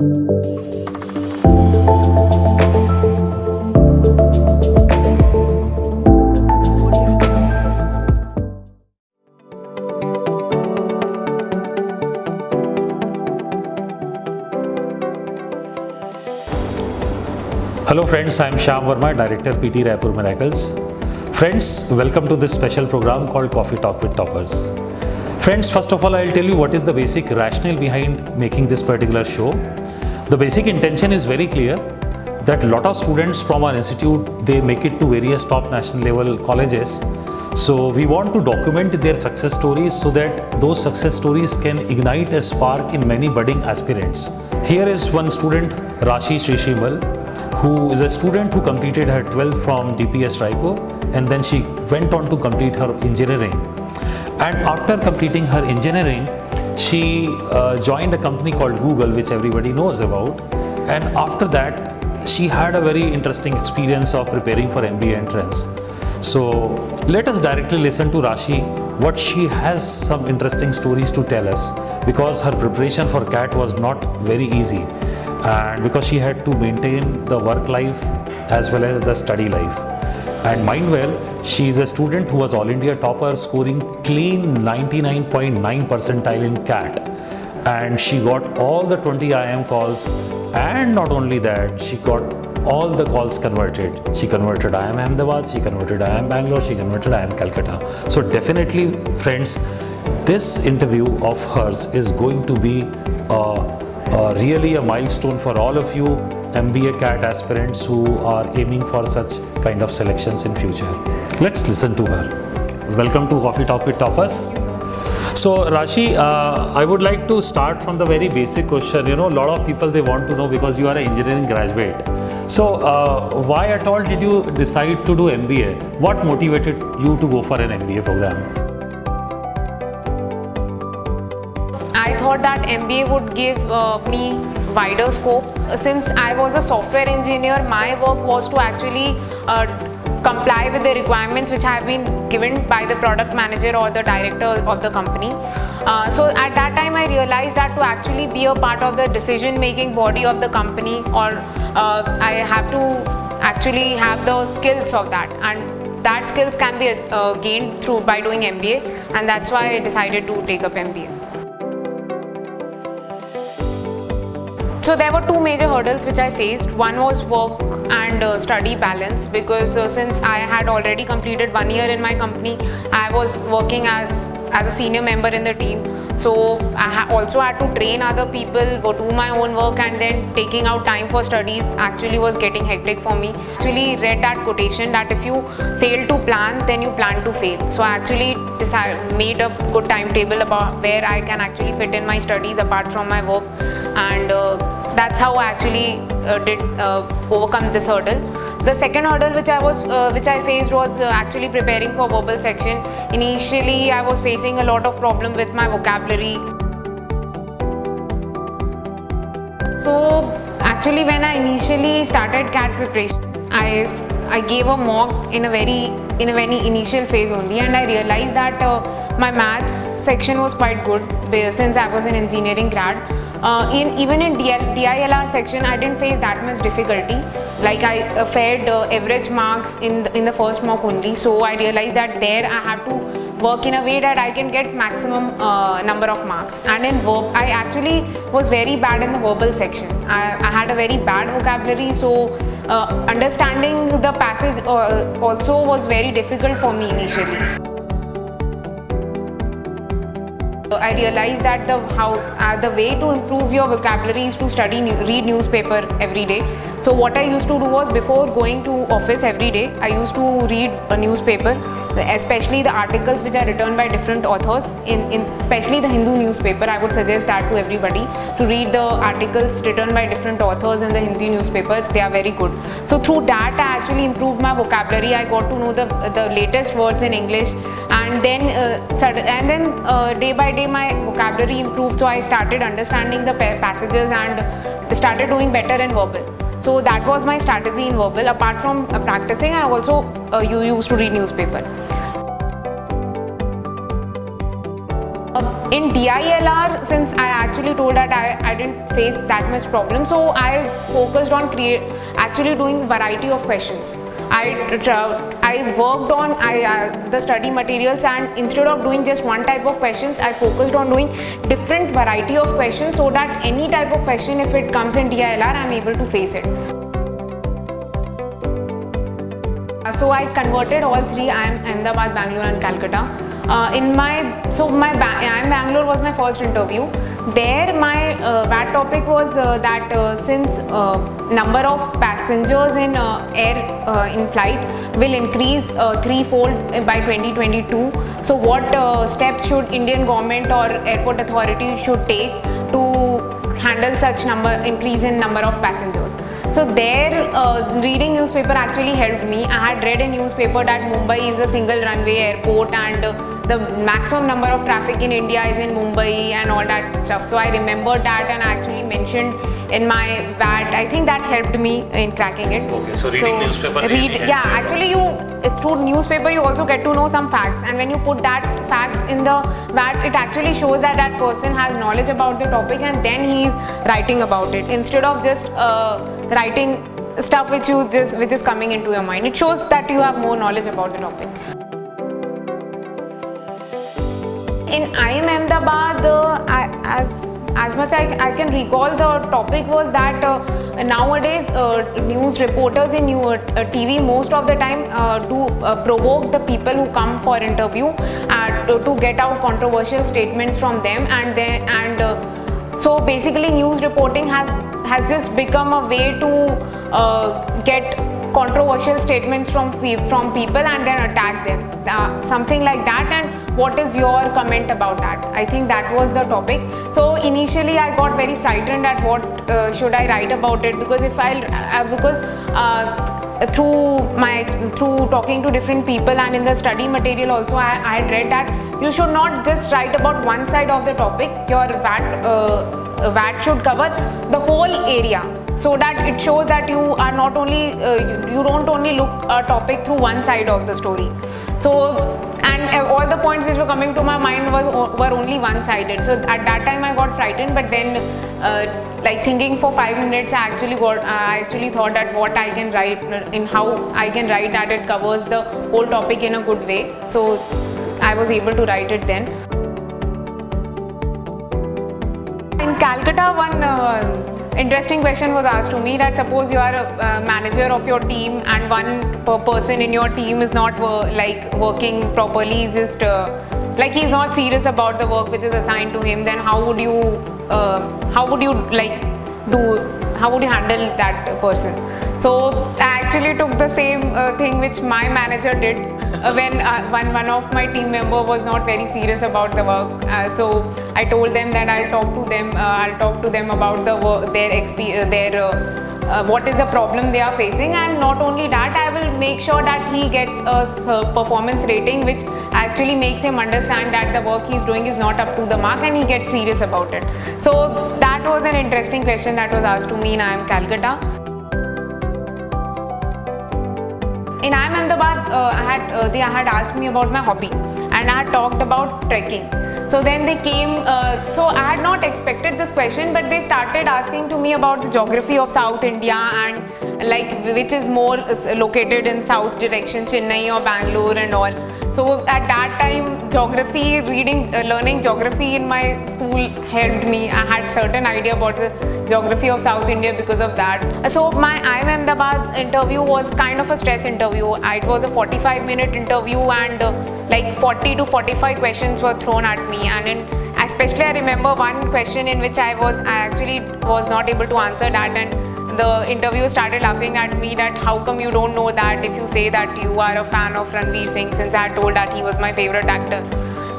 Hello friends, I am Shyam Verma, Director PT Raipur MIRACLES. Friends, welcome to this special program called Coffee Talk with Toppers. Friends, first of all, I'll tell you what is the basic rationale behind making this particular show. The basic intention is very clear that a lot of students from our institute, they make it to various top national level colleges. So we want to document their success stories so that those success stories can ignite a spark in many budding aspirants. Here is one student, Rashi Shrishrimal, who is a student who completed her 12th from DPS Raipur, and then she went on to complete her engineering. And after completing her engineering, she joined a company called Google, which everybody knows about. And after that, she had a very interesting experience of preparing for MBA entrance. So let us directly listen to Rashi, what she has some interesting stories to tell us, because her preparation for CAT was not very easy, and because she had to maintain the work life as well as the study life. And mind well, she is a student who was All India topper, scoring clean 99.9 percentile in CAT. And she got all the 20 IIM calls, and not only that, she got all the calls converted. She converted IIM Ahmedabad, she converted IIM Bangalore, she converted IIM Calcutta. So definitely friends, this interview of hers is going to be really a milestone for all of you MBA CAT aspirants who are aiming for such kind of selections in future. Let's listen to her. Welcome to Coffee Talk with Toppers. So Rashi, I would like to start from the very basic question. You know, a lot of people, they want to know, because you are an engineering graduate. So why at all did you decide to do MBA? What motivated you to go for an MBA program? I thought that MBA would give me wider scope. Since I was a software engineer, my work was to actually comply with the requirements which have been given by the product manager or the director of the company. So at that time I realized that to actually be a part of the decision making body of the company, or I have to actually have the skills of that, and that skills can be gained through by doing MBA, and that's why I decided to take up MBA. So there were two major hurdles which I faced. One was work and study balance, because since I had already completed 1 year in my company, I was working as a senior member in the team. So I also had to train other people, go do my own work, and then taking out time for studies actually was getting hectic for me. Actually read that quotation that if you fail to plan, then you plan to fail. So I actually made a good timetable about where I can actually fit in my studies apart from my work, and that's how I actually did overcome this hurdle. The second hurdle which I faced was actually preparing for verbal section. Initially, I was facing a lot of problem with my vocabulary. So actually, when I initially started CAT preparation, I gave a mock in a very initial phase only, and I realized that my maths section was quite good since I was an engineering grad. Even in DILR section, I didn't face that much difficulty. Like I fared average marks in the first mock only. So I realized that there I have to work in a way that I can get maximum number of marks. And in verb, I actually was very bad in the verbal section. I had a very bad vocabulary, so understanding the passage also was very difficult for me initially. I realized that the way to improve your vocabulary is to read newspaper every day. So what I used to do was, before going to office every day, I used to read a newspaper, especially the articles which are written by different authors, especially the Hindu newspaper. I would suggest that to everybody, to read the articles written by different authors in the Hindi newspaper. They are very good. So through that I actually improved my vocabulary. I got to know the latest words in English, and then day by day my vocabulary improved. So I started understanding the passages and started doing better in verbal. So that was my strategy in verbal. Apart from practicing, I also used to read newspaper. In DILR, since I actually told that I didn't face that much problem, so I focused on actually doing variety of questions. I worked on the study materials, and instead of doing just one type of questions, I focused on doing different variety of questions so that any type of question, if it comes in DILR, I'm able to face it. So I converted all three IIM Ahmedabad, Bangalore and Calcutta. IIM Bangalore was my first interview. There my VAT topic was that since number of passengers in in flight will increase threefold by 2022. So what steps should Indian government or airport authority should take to handle such increase in number of passengers? So there, reading newspaper actually helped me. I had read in newspaper that Mumbai is a single runway airport, and the maximum number of traffic in India is in Mumbai and all that stuff. So I remembered that, and I actually mentioned in my VAT. I think that helped me in cracking it. Okay, so reading newspaper. Actually through newspaper you also get to know some facts, and when you put that facts in the VAT, it actually shows that that person has knowledge about the topic, and then he is writing about it instead of just writing stuff which is coming into your mind. It shows that you have more knowledge about the topic. In IIM Ahmedabad, as much I can recall, the topic was that nowadays news reporters in TV most of the time do provoke the people who come for interview to get out controversial statements from them, so basically news reporting has just become a way to get controversial statements from people and then attack them, something like that. And what is your comment about that? I think that was the topic. So initially I got very frightened at what should I write about it, because through talking to different people and in the study material also, I had read that you should not just write about one side of the topic. Your VAT should cover the whole area, so that it shows that you are not only you don't only look a topic through one side of the story. So, and all the points which were coming to my mind were only one-sided. So at that time I got frightened, but then like thinking for 5 minutes, I actually thought that what I can write, in how I can write that it covers the whole topic in a good way. So I was able to write it then. In Calcutta, one interesting question was asked to me, that suppose you are a manager of your team and one person in your team is not working properly, he's just he's not serious about the work which is assigned to him, then how would you handle that person? So I actually took the same thing which my manager did when one of my team member was not very serious about the work. So I told them that I'll talk to them about the work, what is the problem they are facing, and not only that, I will make sure that he gets a performance rating which actually makes him understand that the work he's doing is not up to the mark, and he gets serious about it. So that was an interesting question that was asked to me in IIM Calcutta. In IIM Ahmedabad, they had asked me about my hobby, and I had talked about trekking. So then they came, so I had not expected this question, but they started asking to me about the geography of South India, and which is more located in south direction, Chennai or Bangalore and all. So at that time, learning geography in my school helped me. I had certain idea about the geography of South India because of that. So my IIM Ahmedabad interview was kind of a stress interview. It was a 45-minute interview, and 40 to 45 questions were thrown at me. And especially I remember one question in which I actually was not able to answer that, and the interviewer started laughing at me that how come you don't know that if you say that you are a fan of Ranveer Singh, since I had told that he was my favorite actor.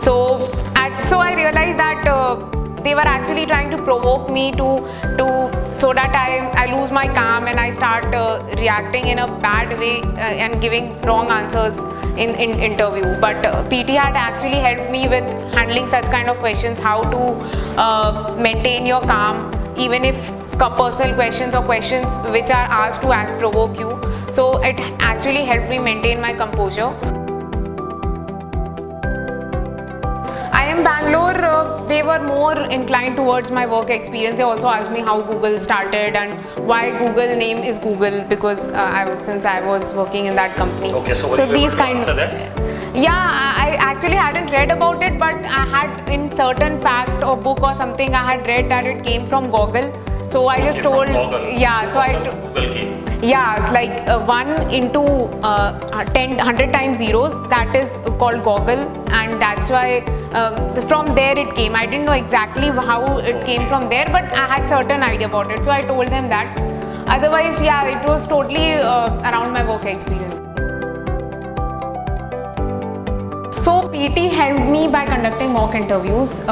So I realized that they were actually trying to provoke me so that I lose my calm and I start reacting in a bad way and giving wrong answers in interview. But PT had actually helped me with handling such kind of questions, how to maintain your calm even if personal questions or questions which are asked to provoke you. So it actually helped me maintain my composure. IIM IIM Bangalore, they were more inclined towards my work experience. They also asked me how Google started and why Google name is Google, because since I was working in that company. Okay, so were you able to answer that? Yeah, I actually hadn't read about it, but I had in certain fact or book or something I had read that it came from Google. So I just told, yeah. So Google came. Yeah, it's like 1 into 100 times zeros, that is called Google, and that's why from there it came. I didn't know exactly how it came from there, but I had certain idea about it, so I told them that. Otherwise, yeah, it was totally around my work experience. So PT helped me by conducting mock interviews.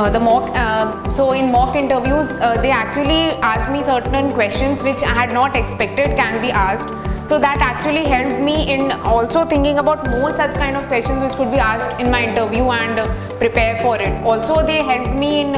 So in mock interviews, they actually asked me certain questions which I had not expected can be asked. So that actually helped me in also thinking about more such kind of questions which could be asked in my interview and prepare for it. Also, they helped me in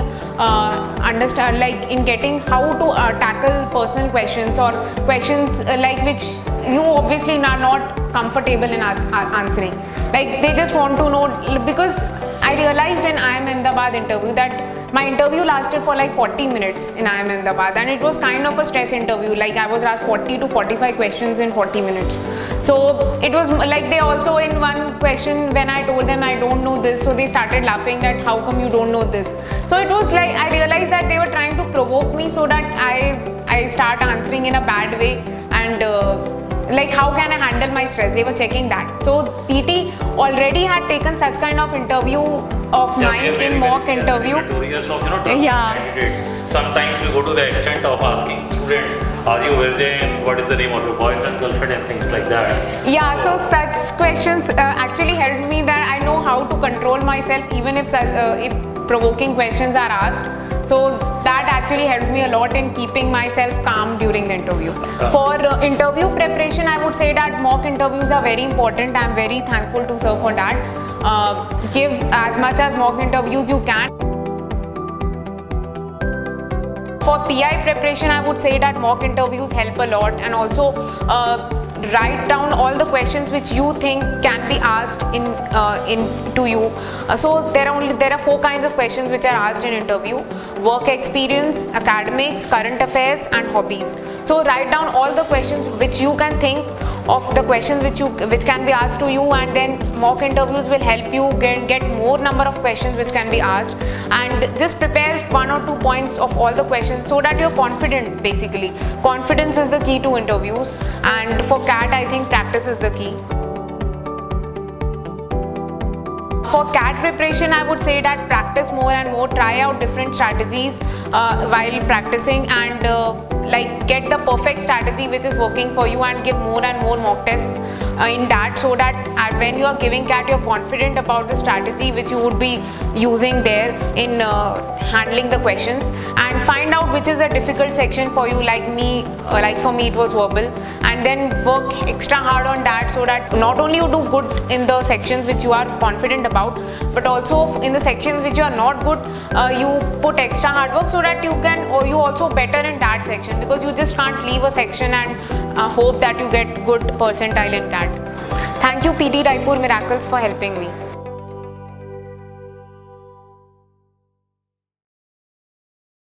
understand, like in getting how to tackle personal questions or questions like which you obviously are not comfortable in answering. Like they just want to know, because I realized in IIM Ahmedabad interview that my interview lasted for like 40 minutes in IIM Ahmedabad, and it was kind of a stress interview. Like I was asked 40 to 45 questions in 40 minutes. So it was like they also in one question when I told them I don't know this, so they started laughing that how come you don't know this. So it was like I realized that they were trying to provoke me so that I start answering in a bad way, and like how can I handle my stress. They were checking that. So PT already had taken such kind of interview of mine in mock interview. Yeah. Sometimes we go to the extent of asking students, are you virgin, what is the name of your boyfriend, girlfriend, and things like that. Yeah, so such questions actually helped me that I know how to control myself even if provoking questions are asked. So that actually helped me a lot in keeping myself calm during the interview. For interview preparation, I would say that mock interviews are very important. I am very thankful to Sir for that. Give as much as mock interviews you can. For PI preparation, I would say that mock interviews help a lot, and also write down all the questions which you think can be asked to you. So there are 4 kinds of questions which are asked in interview: work experience, academics, current affairs, and hobbies. So write down all the questions which you can think of, the questions which can be asked to you, and then mock interviews will help you get more number of questions which can be asked, and just prepare 1 or 2 points of all the questions so that you're confident. Basically, confidence is the key to interviews, and for CAT I think practice is the key. For CAT preparation, I would say that practice more and more, try out different strategies while practicing, and like get the perfect strategy which is working for you, and give more and more mock tests in that, so that when you are giving CAT you're confident about the strategy which you would be using there in handling the questions, and find out which is a difficult section for you. Like for me it was verbal, and then work extra hard on that, so that not only you do good in the sections which you are confident about, but also in the sections which you are not good, you put extra hard work so that you also better in that section, because you just can't leave a section and hope that you get good percentile in CAT. Thank you PT Raipur Miracles for helping me.